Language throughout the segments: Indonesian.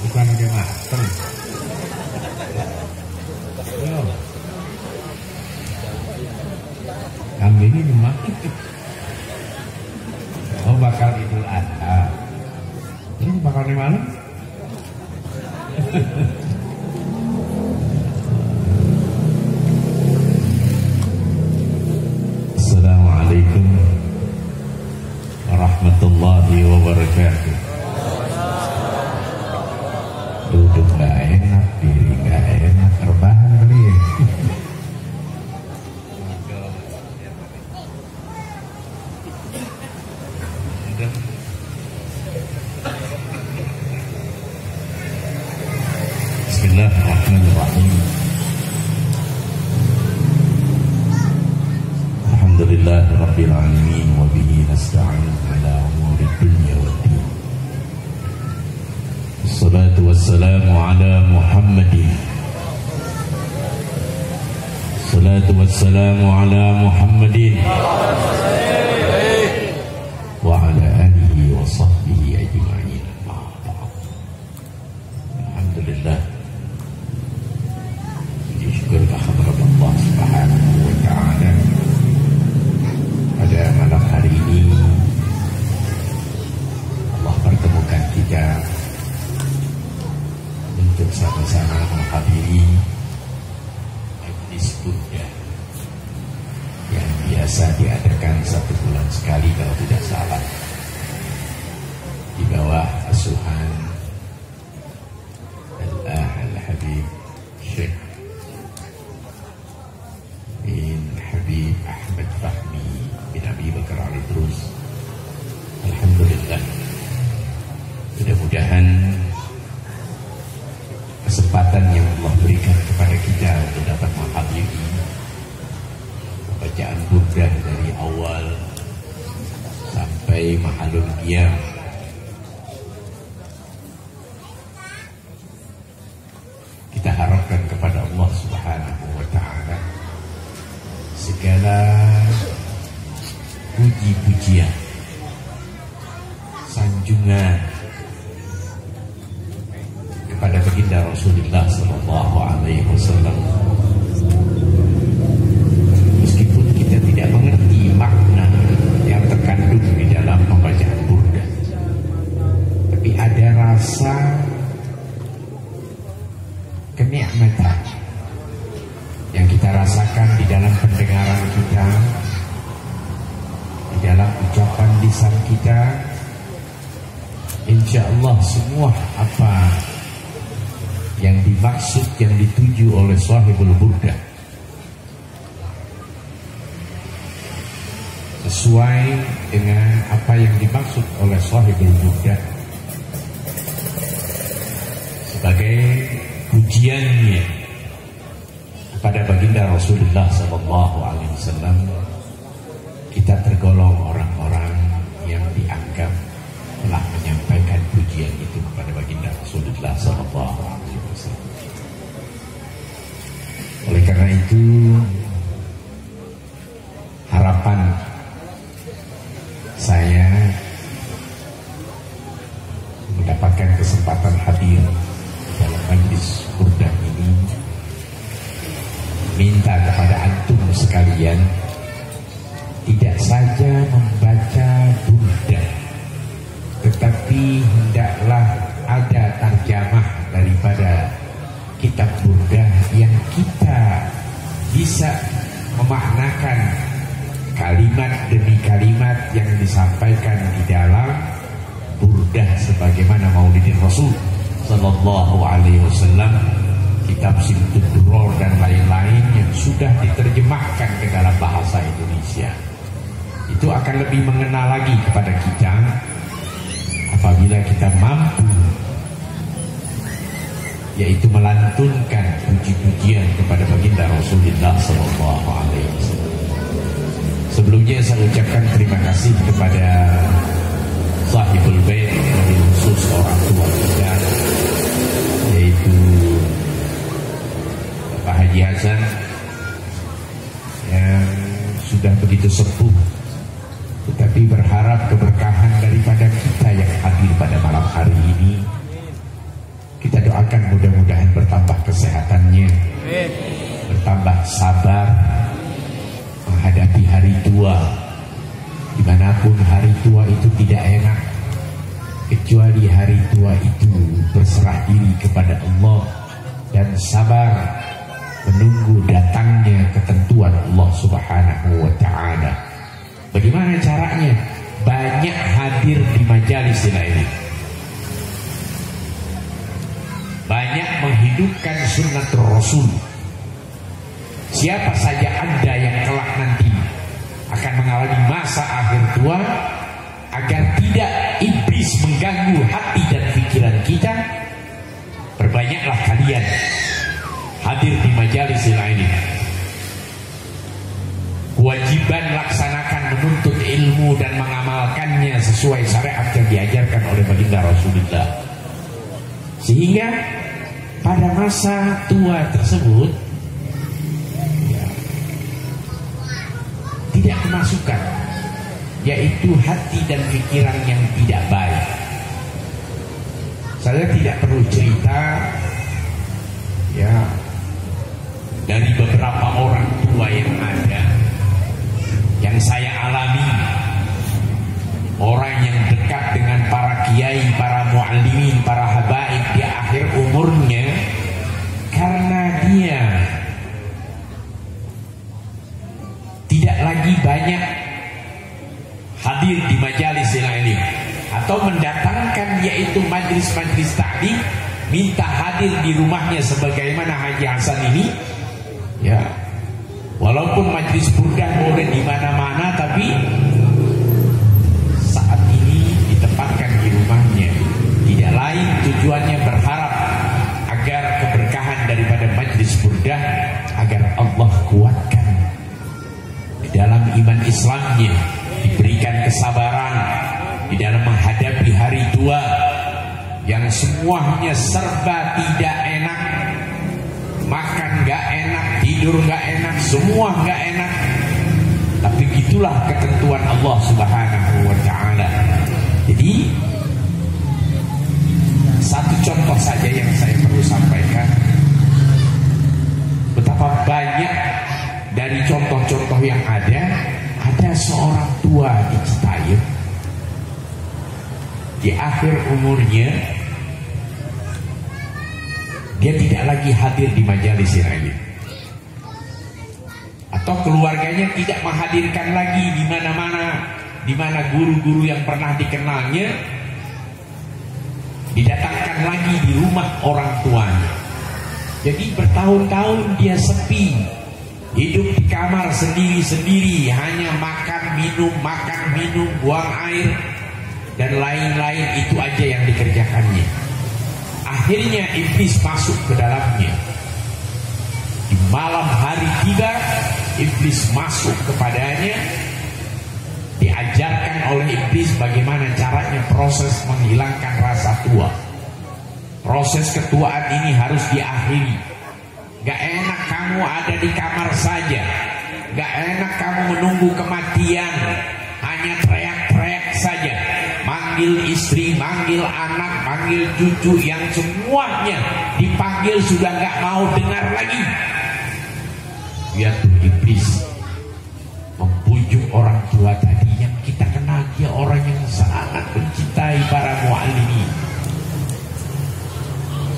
Bukan pakai masker. Yo. Kambing ini mah. Oh bakal Idul Adha. Ini bakal di mana? Assalamualaikum warahmatullahi wabarakatuh. Duduk gak enak, diri gak enak, rebahan kali ya. Bismillahirrahmanirrahim. Alhamdulillahirabbil alamin wa bihi nasta'in ala umuri dunya waddin. Wassalatu wassalamu ala Muhammadin. Wassalatu wassalamu ala Muhammadin wa ala alihi wa sahbihi ajma'in. Alhamdulillah. Syukur kehadirat Allah Subhanahu wa taala. Pada malam hari ini Allah pertemukan kita untuk sama-sama menghadiri Majlis Buddha yang biasa diadakan 1 bulan sekali kalau tidak salah, di bawah asuhan Al-Habib Syekh bin Habib Ahmad Fahmi bin Abi Bakar Ali Terus. Alhamdulillah, mudah-mudahan kesempatan yang Allah berikan kepada kita untuk dapat menghadiri bacaan Buddha dari awal sampai mahalul qiyam, kita harapkan kepada Allah Subhanahu wa taala segala puji-pujian, sanjungan kepada baginda Rasulullah sallallahu alaihi wasallam. Meskipun kita tidak mengerti makna yang terkandung di dalam pembacaan Burda, tapi ada rasa kenikmatan yang kita rasakan di dalam pendengaran kita, di dalam ucapan lisan kita. Insya Allah semua apa yang dimaksud, yang dituju oleh Shahibul Burda sesuai dengan apa yang dimaksud oleh Shahibul Burda sebagai pujiannya kepada baginda Rasulullah SAW. Kita tergolong orang-orang yang dianggap telah menyampaikan pujian itu kepada baginda Rasulullah SAW. Oleh karena itu, harapan saya mendapatkan kesempatan hadir dalam majlis Burda ini, minta kepada antum sekalian tidak saja membaca Burda, tetapi hendaklah ada tarjamah daripada kitab Burda yang kita bisa memaknakan kalimat demi kalimat yang disampaikan di dalam Burda sebagaimana Maulidin Rasul sallallahu alaihi wasallam, kitab Simtud Duror dan lain-lain yang sudah diterjemahkan ke dalam bahasa Indonesia. Itu akan lebih mengenal lagi kepada kita apabila kita mampu, yaitu melantunkan puji-pujian kepada baginda Rasulullah sallallahu alaihi wasallam. Sebelumnya saya ucapkan terima kasih kepada Sahibul Bait, dari khusus orang tua kita, yaitu Pak Haji Hasan yang sudah begitu sepuh, tetapi berharap keberkahan daripada kita ini. Kita doakan mudah-mudahan bertambah kesehatannya, bertambah sabar menghadapi hari tua. Dimanapun hari tua itu tidak enak, kecuali hari tua itu berserah diri kepada Allah dan sabar menunggu datangnya ketentuan Allah Subhanahu wa ta'ala. Bagaimana caranya? Banyak hadir di majalis ini, banyak menghidupkan sunnah Rasul. Siapa saja Anda yang kelak nanti akan mengalami masa akhir tua, agar tidak iblis mengganggu hati dan pikiran kita, perbanyaklah kalian hadir di majalis ini. Kewajiban laksanakan menuntut ilmu dan mengamalkannya sesuai syariat yang diajarkan oleh baginda Rasulullah, sehingga pada masa tua tersebut ya, tidak kemasukan, yaitu hati dan pikiran yang tidak baik. Saya tidak perlu cerita ya dari beberapa orang tua yang ada, yang saya alami. Orang yang dekat dengan para kiai, para muallimin, para habaib di akhir umurnya, karena dia tidak lagi banyak hadir di majalis ilmu atau mendatangkan yaitu majlis-majlis taklim, minta hadir di rumahnya sebagaimana Haji Hasan ini ya. Walaupun majlis burdah boleh di mana-mana, tapi saat ini ditempatkan di rumahnya. Tidak lain tujuannya berharap agar keberkahan daripada majlis burdah, agar Allah kuatkan di dalam iman Islamnya, diberikan kesabaran di dalam menghadapi hari tua yang semuanya serba tidak enak. Makan gak enak, tidur gak enak, semua gak enak. Tapi itulah ketentuan Allah Subhanahu wa ta'ala. Jadi satu contoh saja yang saya perlu sampaikan, betapa banyak dari contoh-contoh yang ada seorang tua di Citayam, di akhir umurnya dia tidak lagi hadir di majalis ilmu, atau keluarganya tidak menghadirkan lagi di mana-mana, di mana guru-guru yang pernah dikenalnya didatangkan lagi di rumah orang tuanya. Jadi bertahun-tahun dia sepi, hidup di kamar sendiri-sendiri, hanya makan minum, buang air dan lain-lain, itu aja yang dikerjakannya. Akhirnya iblis masuk ke dalamnya. Di malam hari tiba, iblis masuk kepadanya. Diajarkan oleh iblis bagaimana caranya proses menghilangkan rasa tua. Proses ketuaan ini harus diakhiri. Gak enak kamu ada di kamar saja, gak enak kamu menunggu kematian, hanya teriak-teriak saja, manggil istri, manggil anak, manggil cucu, yang semuanya dipanggil sudah gak mau dengar lagi. Lihat iblis membujuk orang tua tadi yang kita kenal, dia orang yang sangat mencintai para muallimin,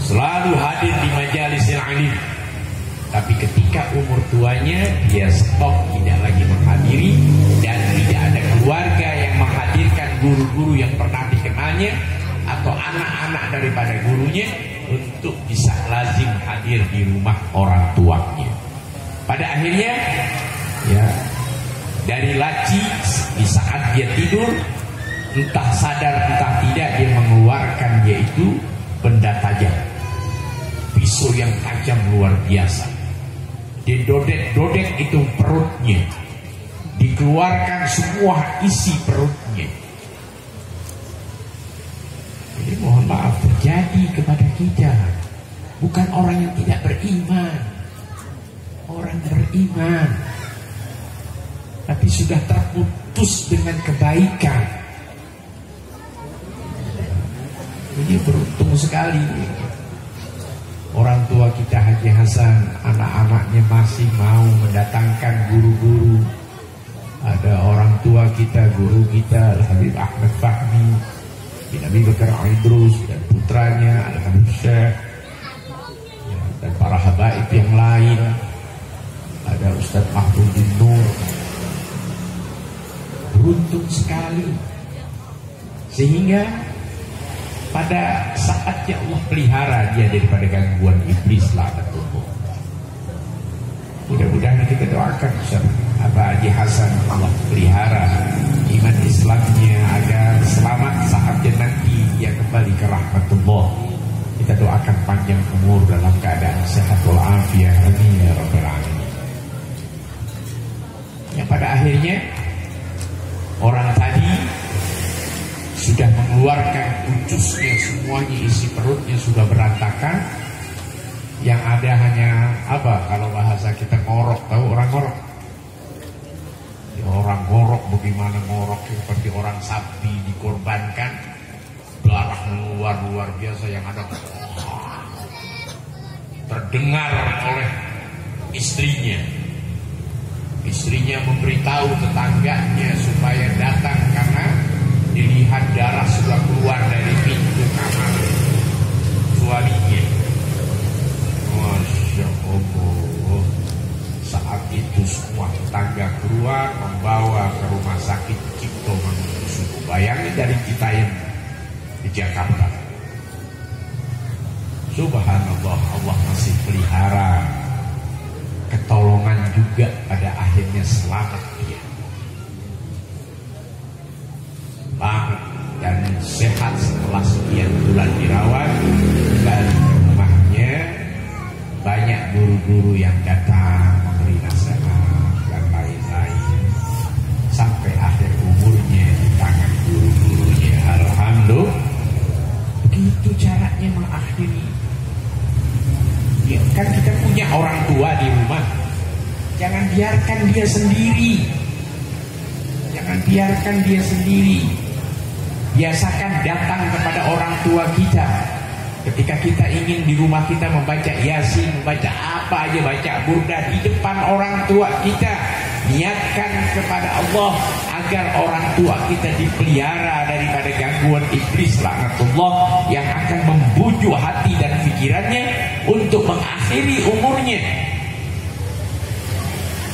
selalu hadir di majalis ilmu. Tapi ketika umur tuanya dia stop, tidak lagi menghadiri, dan tidak ada keluarga yang menghadirkan guru-guru yang pernah dikenalnya atau anak-anak daripada gurunya untuk bisa lazim hadir di rumah orang tuanya. Pada akhirnya ya, dari laci di saat dia tidur, entah sadar entah tidak, dia mengeluarkan yaitu benda tajam, pisau yang tajam luar biasa. Didodek-dodek itu perutnya, dikeluarkan semua isi perutnya. Jadi mohon maaf, terjadi kepada kita, bukan orang yang tidak beriman, orang beriman tapi sudah terputus dengan kebaikan. Ini beruntung sekali. Orang tua kita Haji Hasan, anak-anaknya masih mau mendatangkan guru-guru. Ada orang tua kita, guru kita Al-Habib Ahmad Fahmi bin Abi Bakar Idrus dan putranya Al-Habib Syekh, ya, dan para habaib yang lain. Ada Ustadz Mahfudin Nur. Beruntung sekali. Sehingga pada saatnya Allah pelihara dia daripada gangguan iblis laknatullah. Mudah-mudahan kita doakan Abah Haji Hasan Allah pelihara iman Islamnya agar selamat saatnya nanti dia kembali ke rahmatullah. Kita doakan panjang umur dalam keadaan sehat walafiat. Amin ya rabbal alamin. Yang pada akhirnya orang tadi sudah mengeluarkan ucusnya, semuanya isi perutnya sudah berantakan. Yang ada hanya apa, kalau bahasa kita ngorok, tahu orang ngorok? Ya, orang ngorok bagaimana ngorok seperti orang sapi dikorbankan, darah mengeluar luar biasa yang ada terdengar oleh istrinya. Istrinya memberitahu tetangganya supaya datang karena dilihat darah sudah keluar dari pintu kamar suaminya. Masya Allah. Saat itu semua tetangga keluar membawa ke rumah sakit Cipto Mangunkusumo. Bayangin dari Citayam di Jakarta. Subhanallah, Allah masih pelihara ketolongan juga, pada akhirnya selamat dia. Selamat dan sehat setelah sekian bulan dirawat. Dan di rumahnya banyak guru-guru yang datang memberi nasihat dan lain-lain. Sampai akhir umurnya di tangan guru-gurunya. Alhamdulillah. Begitu caranya mengakhiri. Ya, kan kita punya orang tua di rumah. Jangan biarkan dia sendiri. Jangan biarkan dia sendiri. Biasakan datang kepada orang tua kita. Ketika kita ingin di rumah kita membaca Yasin, membaca apa aja, baca burda di depan orang tua kita. Niatkan kepada Allah agar orang tua kita dipelihara daripada gangguan iblis laknatullah yang akan membujuk hati dan pikirannya untuk mengakhiri umurnya.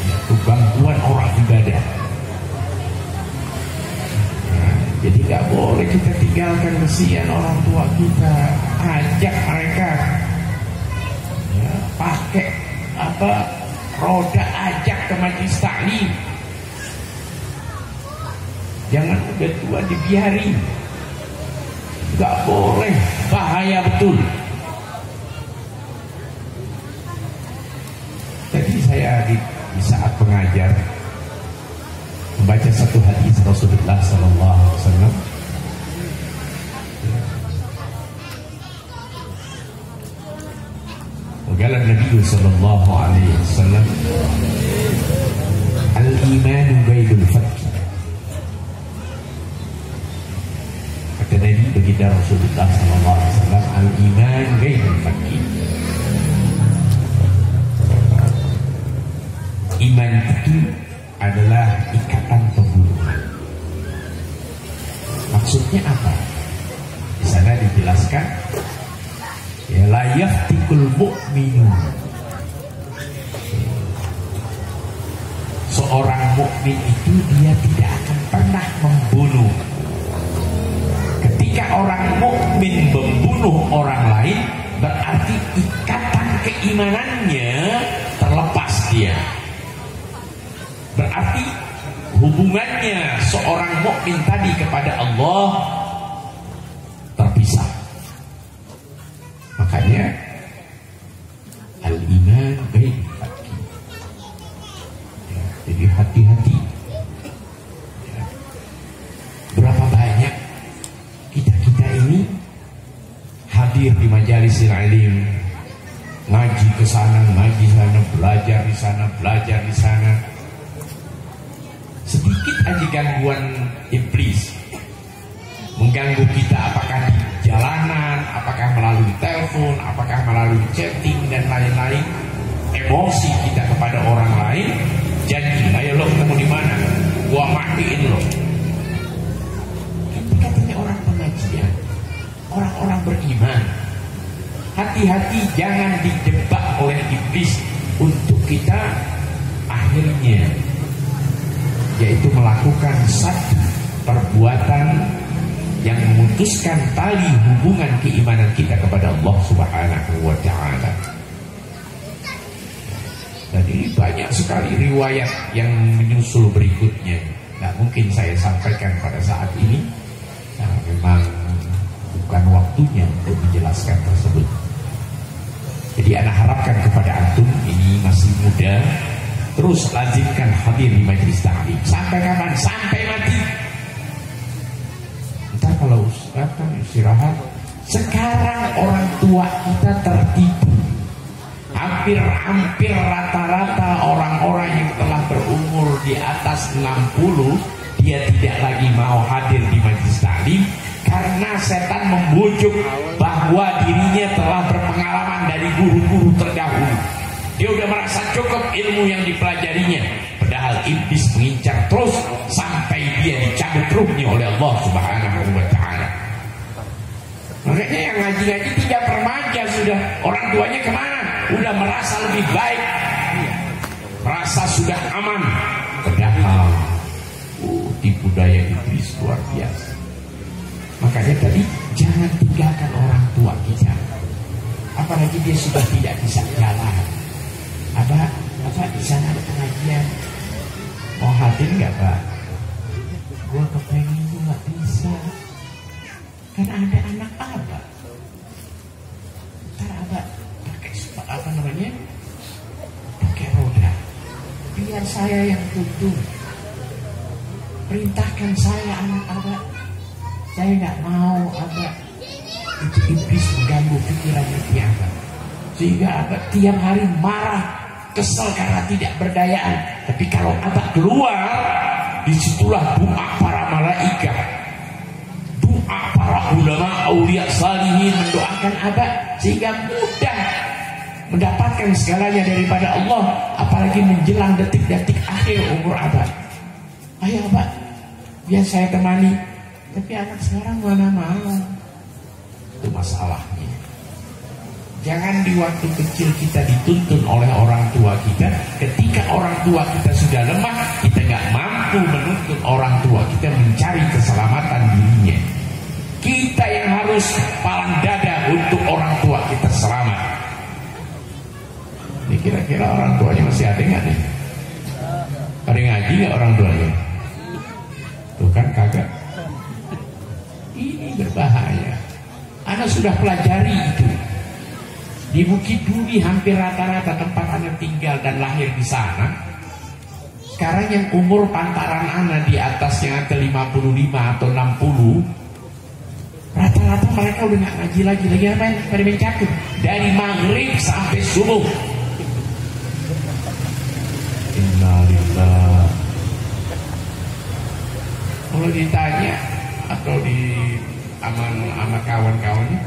Itu gangguan orang ibadah. Jadi gak boleh kita tinggalkan kesian orang tua kita. Ajak mereka, ya, pakai apa, roda, ajak ke majelis taklim. Jangan udah tua dibiarin. Gak boleh, bahaya betul. Tadi saya di saat pengajar membaca satu hadis Rasulullah sallallahu alaihi wasallam. Qala Nabi sallallahu alaihi wasallam, al-iman baydul fakki. Kata Nabi begitu Rasulullah sallallahu alaihi wasallam, al-iman baydul fakki. Iman itu adalah ikatan pembunuhan. Maksudnya apa? Di sana dijelaskan, ya la yaftikul mu'minu. Seorang mukmin itu dia tidak akan pernah membunuh. Ketika orang mukmin membunuh orang lain, berarti ikatan keimanannya terlepas dia. Berarti hubungannya seorang mukmin tadi kepada Allah terpisah. Makanya al-iman baik hati. Ya, jadi hati-hati. Ya. Berapa banyak kita ini hadir di majelis ilmu, ngaji ke sana, ngaji sana, belajar di sana, belajar di sana. Sedikit aja gangguan iblis mengganggu kita, apakah di jalanan, chatting dan lain-lain, emosi kita kepada orang lain, janji, ayo lo ketemu di mana, gua matiin lo. Tapi katanya orang pengajian, orang-orang beriman, hati-hati jangan dijebak oleh iblis untuk kita akhirnya yaitu melakukan satu perbuatan yang memutuskan tali hubungan keimanan kita kepada Allah Subhanahu wa ta'ala. Dan ini banyak sekali riwayat yang menyusul berikutnya. Nah, mungkin saya sampaikan pada saat ini, nah, memang bukan waktunya untuk menjelaskan tersebut. Jadi anak harapkan kepada antum, ini masih muda, terus lazimkan hadir di majelis ta'lim. Sampai kapan? Sampai mati. Ntar kalau istirahat. Sekarang orang tua kita tertipu. Hampir rata-rata orang-orang yang telah berumur di atas 60, dia tidak lagi mau hadir di majelis ta'lim karena setan membujuk bahwa dirinya telah berpengalaman dari guru-guru terdahulu. Dia udah merasa cukup ilmu yang dipelajarinya, padahal iblis mengincar terus sampai dia dicabut ruhnya oleh Allah Subhanahu wa ta'ala. Makanya yang ngaji-ngaji 3 remaja sudah, orang tuanya kemana? Udah merasa lebih baik, merasa sudah aman, padahal tipu daya iblis luar biasa. Makanya tadi jangan tinggalkan orang tua kita, apalagi dia sudah tidak bisa jalan. Abah di sana ada pengajian, mau hadir nggak, Pak? Gua kepengen tuh nggak bisa, kan ada anak Abah. Ntar Abah pakai pakai roda, biar saya yang tuntun. Perintahkan saya anak Abah, saya nggak mau Abah. Itu iblis mengganggu pikirannya dia, Abah, sehingga Abah tiap hari marah, kesel karena tidak berdayaan. Tapi kalau Abah keluar, disitulah doa para malaikat, doa para ulama, aulia salihin mendoakan Abah, sehingga mudah mendapatkan segalanya daripada Allah, apalagi menjelang detik-detik akhir umur Abah. Ayo Abah, biar saya temani. Tapi anak sekarang mana mau. Itu masalahnya. Jangan di waktu kecil kita dituntun oleh orang tua kita. Ketika orang tua kita sudah lemah, kita nggak mampu menuntun orang tua kita mencari keselamatan dirinya. Kita yang harus palang dada untuk orang tua kita selamat. Ini kira-kira orang tuanya masih ada nggak nih? Ada ngaji nggak orang tuanya? Tuh kan kagak. Ini berbahaya. Anak sudah pelajari itu. Di Bukit Duri hampir rata-rata tempat anak tinggal dan lahir di sana. Sekarang yang umur pantaran anak di atasnya ke 55 atau 60, rata-rata mereka udah nggak ngaji lagi apa? Pada main catur dari maghrib sampai subuh. Innalillah. Kalau ditanya atau di sama kawan-kawannya,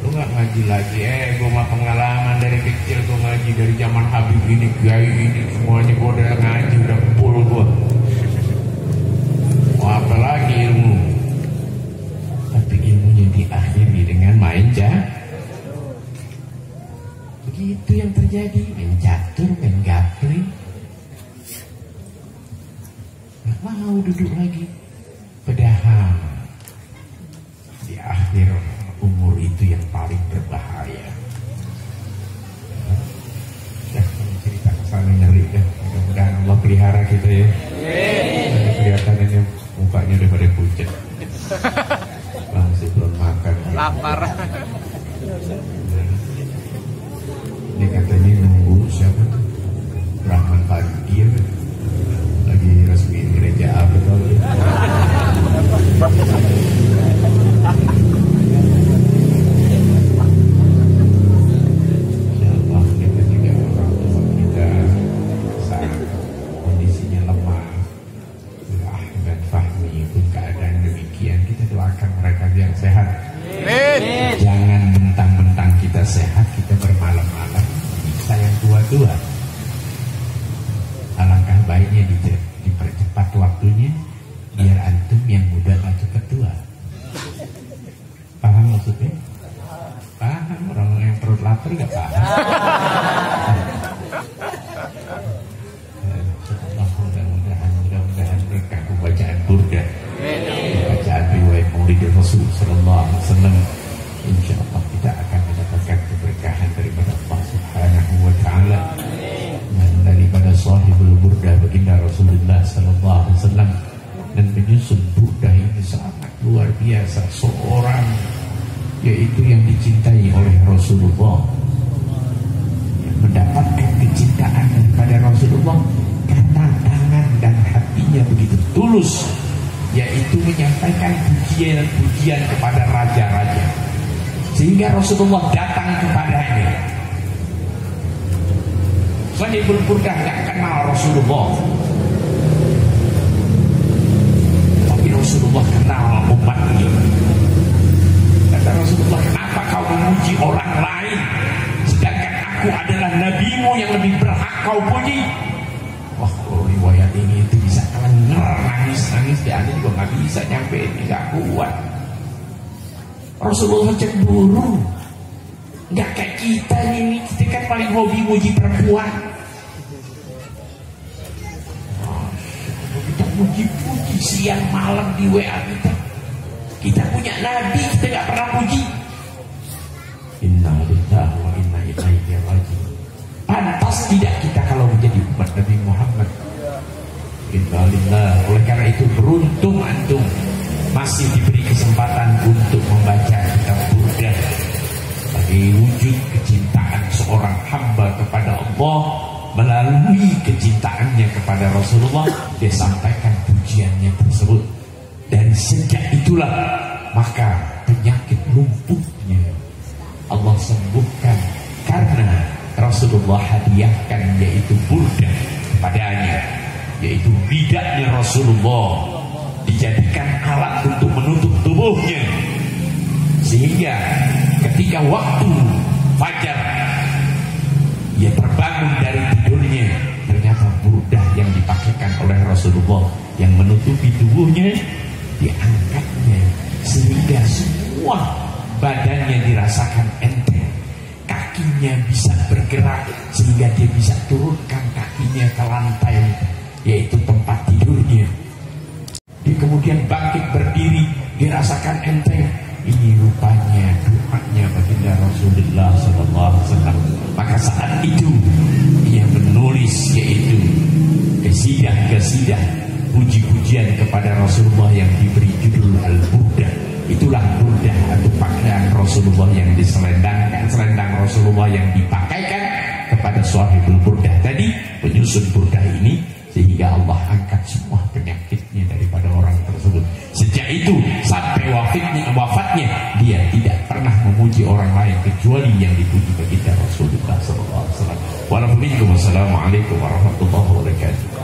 lu nggak ngaji lagi? Gue mah pengalaman dari kecil, gue ngaji dari zaman Habib ini, Kiai ini, semuanya gue udah ngaji, udah full gue. Mau apa lagi ilmu? Tapi ilmunya diakhiri dengan main catur. Begitu yang terjadi, main catur, main gapri. Nggak mau duduk lagi. Padahal di akhir umur itu yang paling berbahaya. Cerita kesana nyeri dah. Mudah-mudahan Allah pelihara kita ya. Kelihatan ini mukanya udah pada pucat. Masih belum makan. Lapar. Ini katanya nunggu siapa? Rahman Fadli lagi resmi gereja apa tau ya? Sehat. Jangan mentang-mentang kita sehat kita bermalam nggak paham. Mudah-mudahan mereka bacaan burda, bacaan riwayat Maulid Rasul Sallallahu Alaihi Wasallam. Insya Allah kita akan mendapatkan keberkahan daripada Allah Subhanahu Wa Taala dan daripada sahibul burda baginda Rasulullah Sallallahu Alaihi Wasallam. Dan menyusun burda ini sangat luar biasa, seorang yaitu yang dicintai oleh Rasulullah, yang mendapatkan kecintaan daripada Rasulullah karena tangan dan hatinya begitu tulus, yaitu menyampaikan pujian-pujian kepada raja-raja, sehingga Rasulullah datang kepadanya. Sahibul burda nggak kenal Rasulullah, tapi Rasulullah kenal umatnya. Kata Rasulullah, kenapa kau memuji orang lain sedangkan aku adalah nabimu yang lebih berhak kau puji? Wah, kalau riwayat ini itu bisa kelengar, nangis di ada juga nggak bisa nyampe, nggak kuat. Rasulullah cemburu, nggak kayak kita ini, kita kan paling hobi muji perempuan. Kita puji-puji siang malam di WA kita. Kita punya nabi, kita nggak pernah puji. Inna lillahi wa inna ilaihi raji'un. Pantas tidak kita kalau menjadi umat Nabi Muhammad. Inna lillahi. Oleh karena itu beruntung antum masih diberi kesempatan untuk membaca kitab burda sebagai wujud kecintaan seorang hamba kepada Allah. Melalui kecintaannya kepada Rasulullah, dia sampaikan pujiannya tersebut. Dan sejak itulah maka penyakit lumpuhnya Allah sembuhkan karena Rasulullah hadiahkan yaitu burda kepadanya, yaitu bidaknya Rasulullah dijadikan alat untuk menutup tubuhnya, sehingga ketika waktu fajar ia terbangun dari tidurnya, ternyata burda yang dipakaikan oleh Rasulullah yang menutupi tubuhnya diangkatnya sehingga semua badannya dirasakan enteng, kakinya bisa bergerak sehingga dia bisa turunkan kakinya ke lantai yaitu tempat tidurnya. Dia kemudian bangkit berdiri, dirasakan enteng. Ini rupanya doanya baginda Rasulullah SAW. Maka saat itu ia menulis yaitu kesidah puji-pujian kepada Rasulullah yang diberi judul Al-Burda. Itulah burda atau pakaian Rasulullah yang diselendangkan, selendang Rasulullah yang dipakaikan kepada sahibul burda tadi, penyusun burda ini, sehingga Allah angkat semua penyakitnya daripada orang tersebut. Sejak itu sampai wafatnya dia tidak pernah memuji orang lain kecuali yang dipuji baginda Rasulullah SAW. Wassalamualaikum warahmatullahi wabarakatuh.